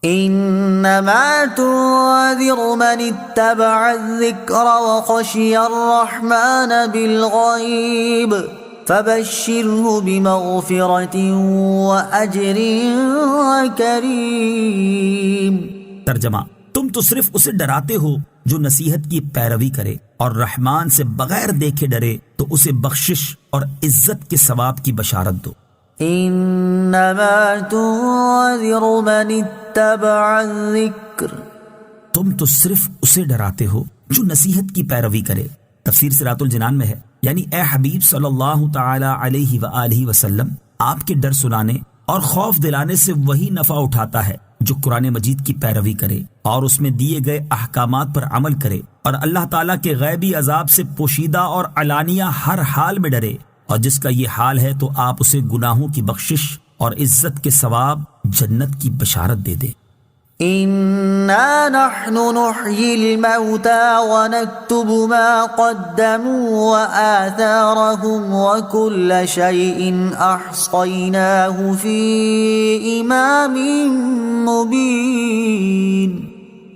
انما تنذر من اتبع الذکر وخشی الرحمن بالغیب فبشرہ بمغفرۃ واجر کریم۔ ترجمہ: تم تو صرف اسے ڈراتے ہو جو نصیحت کی پیروی کرے اور رحمان سے بغیر دیکھے ڈرے، تو اسے بخشش اور عزت کے ثواب کی بشارت دو۔ انما تنذر من اتبع الذکر، تم تو صرف اسے ڈراتے ہو جو نصیحت کی پیروی کرے۔ تفسیر صراط الجنان میں ہے، یعنی اے حبیب صلی اللہ تعالی علیہ وآلہ وسلم، آپ کے ڈر سنانے اور خوف دلانے سے وہی نفع اٹھاتا ہے جو قرآن مجید کی پیروی کرے اور اس میں دیے گئے احکامات پر عمل کرے اور اللہ تعالیٰ کے غیبی عذاب سے پوشیدہ اور علانیہ ہر حال میں ڈرے، اور جس کا یہ حال ہے تو آپ اسے گناہوں کی بخشش اور عزت کے ثواب جنت کی بشارت دے دے۔ انا نحن نحيي الموتى ونكتب ما قدموا وآثارهم وكل شيء احصيناه في امام مبين۔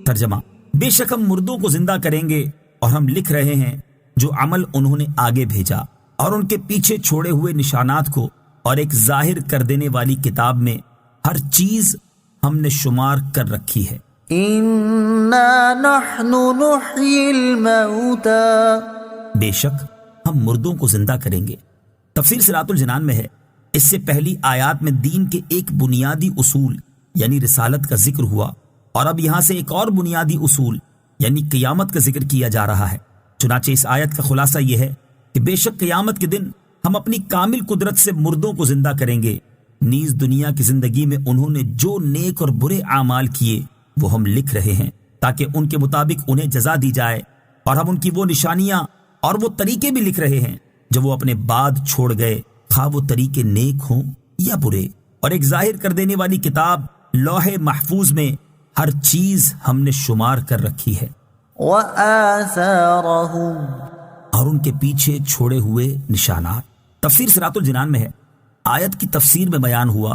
ترجمہ: بے شک ہم مردوں کو زندہ کریں گے اور ہم لکھ رہے ہیں جو عمل انہوں نے آگے بھیجا اور ان کے پیچھے چھوڑے ہوئے نشانات کو، اور ایک ظاہر کر دینے والی کتاب میں ہر چیز ہم نے شمار کر رکھی ہے۔ انا نحن نحيي الموتى، بے شک ہم مردوں کو زندہ کریں گے۔ تفسیر صراط الجنان میں ہے، اس سے پہلی آیات میں دین کے ایک بنیادی اصول یعنی رسالت کا ذکر ہوا، اور اب یہاں سے ایک اور بنیادی اصول یعنی قیامت کا ذکر کیا جا رہا ہے۔ چنانچہ اس آیت کا خلاصہ یہ ہے کہ بے شک قیامت کے دن ہم اپنی کامل قدرت سے مردوں کو زندہ کریں گے، نیز دنیا کی زندگی میں انہوں نے جو نیک اور برے اعمال کیے وہ ہم لکھ رہے ہیں تاکہ ان کے مطابق انہیں جزا دی جائے، اور ہم ان کی وہ نشانیاں اور وہ طریقے بھی لکھ رہے ہیں جو وہ اپنے بعد چھوڑ گئے، خواہ وہ طریقے نیک ہوں یا برے، اور ایک ظاہر کر دینے والی کتاب لوح محفوظ میں ہر چیز ہم نے شمار کر رکھی ہے۔ وآثارهم، اور ان کے پیچھے چھوڑے ہوئے نشانات۔ تفسیر صراط الجنان میں ہے، آیت کی تفسیر میں بیان ہوا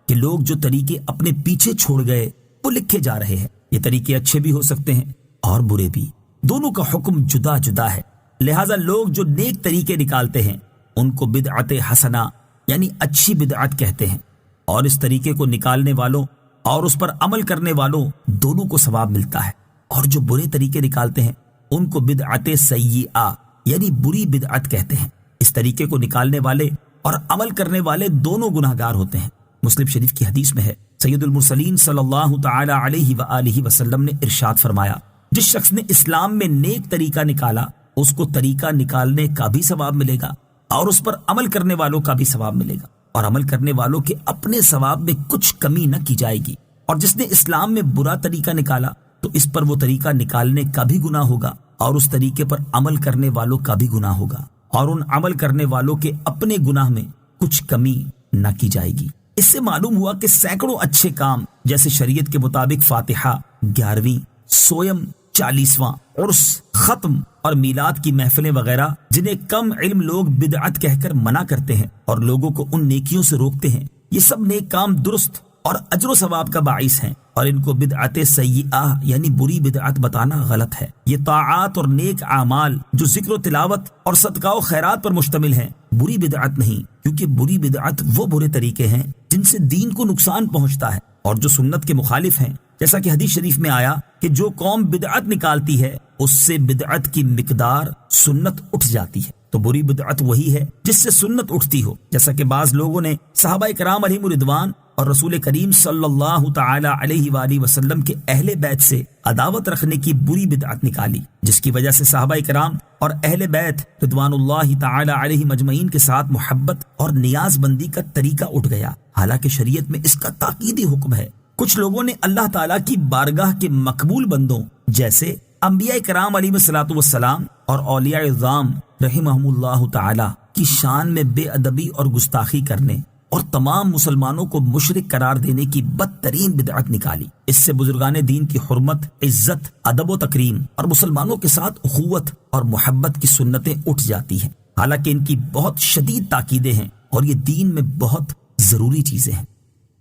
کہ لوگ جو طریقے اپنے پیچھے چھوڑ گئے وہ لکھے جا رہے ہیں۔ یہ طریقے اچھے بھی ہو سکتے ہیں اور برے بھی، دونوں کا حکم جدا جدا ہے، لہٰذا لوگ جو نیک طریقے نکالتے ہیں ان کو بدعت حسنہ یعنی اچھی بدعت کہتے ہیں، اور اس طریقے کو نکالنے والوں اور اس پر عمل کرنے والوں دونوں کو ثواب ملتا ہے، اور جو برے طریقے نکالتے ہیں ان کو بدعت سیئہ یعنی بری بدعت کہتے ہیں۔ اس طریقے کو نکالنے والے اور عمل کرنے والے دونوں گناہگار ہوتے ہیں۔ مسلم شریف کی حدیث میں ہے، سید المرسلین صلی اللہ تعالی علیہ وآلہ وسلم نے ارشاد فرمایا، جس شخص نے اسلام میں نیک طریقہ نکالا اس کو طریقہ نکالنے کا بھی ثواب ملے گا اور اس پر عمل کرنے والوں کا بھی ثواب ملے گا، اور عمل کرنے والوں کے اپنے ثواب میں کچھ کمی نہ کی جائے گی، اور جس نے اسلام میں برا طریقہ نکالا تو اس پر وہ طریقہ نکالنے کا بھی گناہ ہوگا اور اس طریقے پر عمل کرنے والوں کا بھی گناہ ہوگا، اور ان عمل کرنے والوں کے اپنے گناہ میں کچھ کمی نہ کی جائے گی۔ اس سے معلوم ہوا کہ سینکڑوں اچھے کام جیسے شریعت کے مطابق فاتحہ، 11ویں، سویم، 40واں، عرس، ختم اور میلاد کی محفلیں وغیرہ، جنہیں کم علم لوگ بدعت کہہ کر منع کرتے ہیں اور لوگوں کو ان نیکیوں سے روکتے ہیں، یہ سب نیک کام درست اور اجر و ثواب کا باعث ہیں، اور ان کو بدعت سیئہ یعنی بری بدعت بتانا غلط ہے۔ یہ طاعات اور نیک اعمال جو ذکر و تلاوت اور صدقہ و خیرات پر مشتمل ہیں بری بدعت نہیں، کیونکہ بری بدعت وہ برے طریقے ہیں جن سے دین کو نقصان پہنچتا ہے اور جو سنت کے مخالف ہیں، جیسا کہ حدیث شریف میں آیا کہ جو قوم بدعت نکالتی ہے اس سے بدعت کی مقدار سنت اٹھ جاتی ہے، تو بری بدعت وہی ہے جس سے سنت اٹھتی ہو، جیسا کہ بعض لوگوں نے صحابہ کرام علیہم الرضوان اور رسول کریم صلی اللہ تعالی علیہ وآلہ وسلم کے اہل بیت سے عداوت رکھنے کی بری بدعت نکالی، جس کی وجہ سے صحابہ کرام اور اہل بیت رضوان اللہ تعالی علیہ مجمعین کے ساتھ محبت اور نیاز بندی کا طریقہ اٹھ گیا، حالانکہ شریعت میں اس کا تاکیدی حکم ہے۔ کچھ لوگوں نے اللہ تعالیٰ کی بارگاہ کے مقبول بندوں جیسے انبیاء کرام علیہ الصلوۃ والسلام اور اولیاء اعظام رحمہم اللہ تعالی کی شان میں بے ادبی اور گستاخی کرنے اور تمام مسلمانوں کو مشرک قرار دینے کی بدترین بدعت نکالی۔ اس سے بزرگان دین کی حرمت، عزت، ادب و تکریم اور مسلمانوں کے ساتھ اخوت اور محبت کی سنتیں اٹھ جاتی ہیں، حالانکہ ان کی بہت شدید تاکیدیں ہیں اور یہ دین میں بہت ضروری چیزیں ہیں۔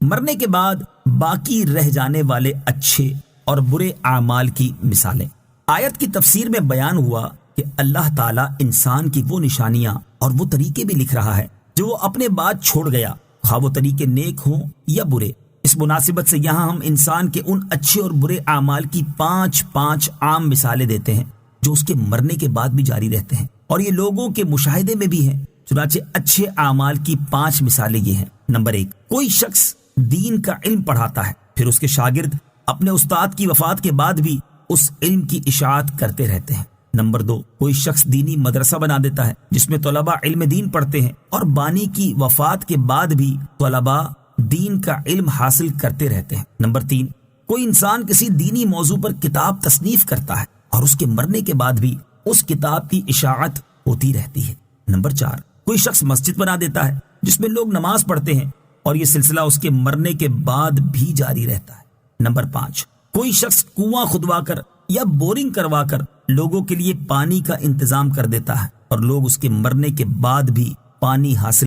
مرنے کے بعد باقی رہ جانے والے اچھے اور برے اعمال کی مثالیں۔ آیت کی تفسیر میں بیان ہوا کہ اللہ تعالیٰ انسان کی وہ نشانیاں اور وہ طریقے بھی لکھ رہا ہے جو وہ اپنے بعد چھوڑ گیا، خواہ وہ طریقے نیک ہوں یا برے۔ اس مناسبت سے یہاں ہم انسان کے ان اچھے اور برے اعمال کی 5 عام مثالیں دیتے ہیں جو اس کے مرنے کے بعد بھی جاری رہتے ہیں، اور یہ لوگوں کے مشاہدے میں بھی ہیں۔ چنانچہ اچھے اعمال کی 5 مثالیں یہ ہیں۔ نمبر 1، کوئی شخص دین کا علم پڑھاتا ہے، پھر اس کے شاگرد اپنے استاد کی وفات کے بعد بھی اس علم کی اشاعت کرتے رہتے ہیں۔ نمبر 2، کوئی شخص دینی مدرسہ بنا دیتا ہے جس میں طلباء علم دین پڑھتے ہیں اور بانی کی وفات کے بعد بھی طلباء دین کا علم حاصل کرتے رہتے ہیں۔ نمبر 3، کوئی انسان کسی دینی موضوع پر کتاب تصنیف کرتا ہے اور اس کے مرنے کے بعد بھی اس کتاب کی اشاعت ہوتی رہتی ہے۔ نمبر 4، کوئی شخص مسجد بنا دیتا ہے جس میں لوگ نماز پڑھتے ہیں اور یہ سلسلہ اس کے مرنے کے بعد بھی جاری رہتا ہے۔ نمبر 5، کوئی شخص کنواں کھدوا کر یا بورنگ کروا کر لوگوں کے لیے پانی کا انتظام کر دیتا ہے اور لوگ اس کے مرنے کے بعد بھی پانی حاصل